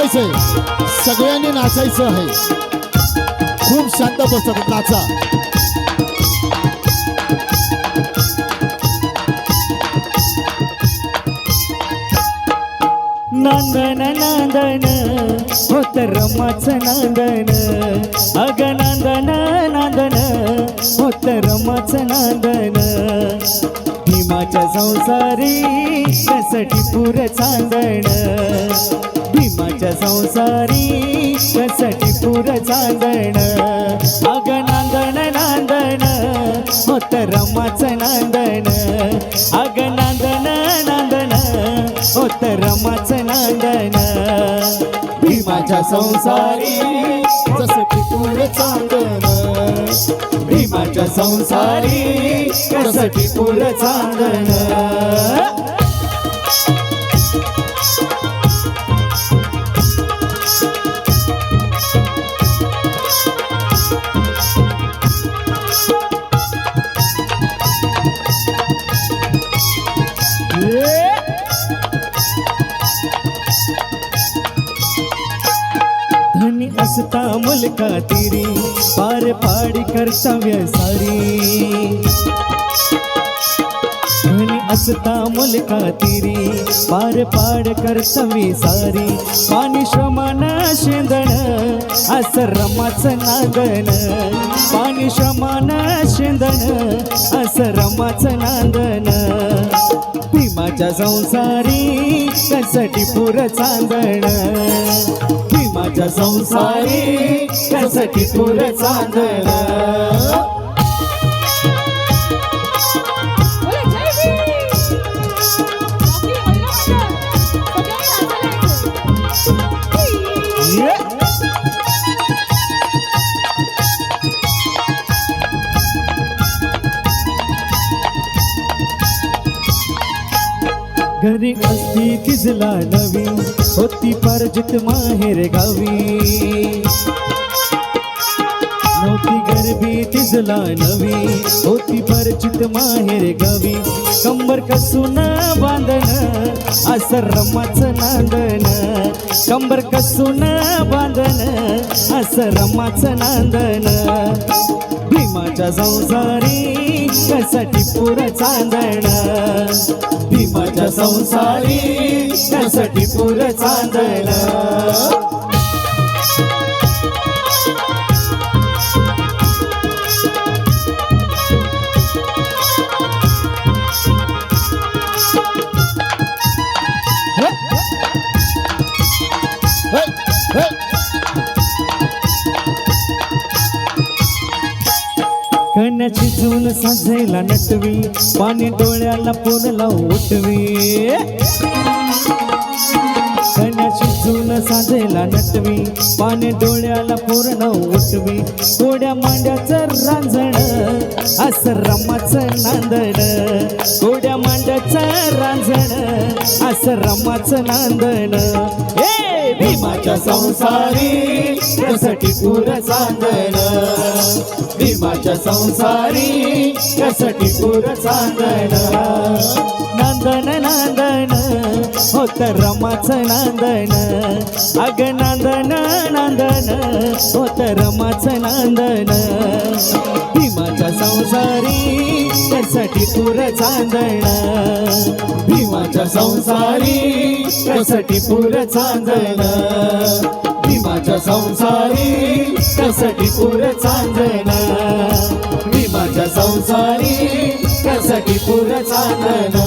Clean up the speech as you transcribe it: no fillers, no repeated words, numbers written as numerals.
नाचायचंय, सगळ्यांनी नाचायचं आहे. खूप शांत बसतात, नाचा. नांदन नांदन होत रमाचं नांदन, अग नांदन नांदन होत रमाचं नांदन. भीमाच्या संसारी कसटी पुर चांदण, भीमाच्या संसारी कसटी पुर चांदण. अग नांदन नांदन होत रमाचं नांदन, अग नांदन नांदन होत रमाचं नांदन. भीमाच्या संसारी कसटी पुर चांदण, भीमाच्या संसारी कसटी पुर चांदण. धनी असता मुलका तिरी पार पाडी कर्तव्य सारी. धनी असता मुलका तिरी पार पाड कर्तव्य सारी. पाणी श्रमण शेंदण अस रमाचं नांदन, पाणी श्रमण शेंदण अस रमाचं नांदन. भीमाच्या संसारी कसटी पुर चांदण, भीमाच्या संसारी कसटी पुर चांदण. घरी असती तिजला नवी होती परजित माहेर गावी. नव्हती गरबी तिजला नवी होती परजित माहेर गावी. कंबर कसून बांधन अस रमाचं नांदन, कंबर कसून बांधन अस रमाचं नांदन. भीमाच्या संसारी कसटी पुर चांदण, भीमाच्या संसारी कसटी पुर चांदण. कण्याची जून साजेला नटवी, पाणी डोळ्याला पोरला उठवी. कण्याची जून साजेला नटवी, पाणी डोळ्याला पोरला उठवी. कोड्या मांड्याचं रांजण अस रमाचं नांदण, कोड्या मांड्याचं रांजण अस रमाचं नांदण. भीमाच्या संसारी कसटी पुर चांदण, भीमाच्या संसारी कसटी पुर चांदण. नांदन नांदन होत रमाचं नांदन, अग नांदन नांदन होत रमाचं नांदन. भीमाच्या संसारी कसटी पुर चांदण, भीमाच्या संसारी कसटी पुर चांदण. भीमाच्या संसारी कसटी पुर चांदण, भीमाच्या संसारी कसटी पुर चांदण.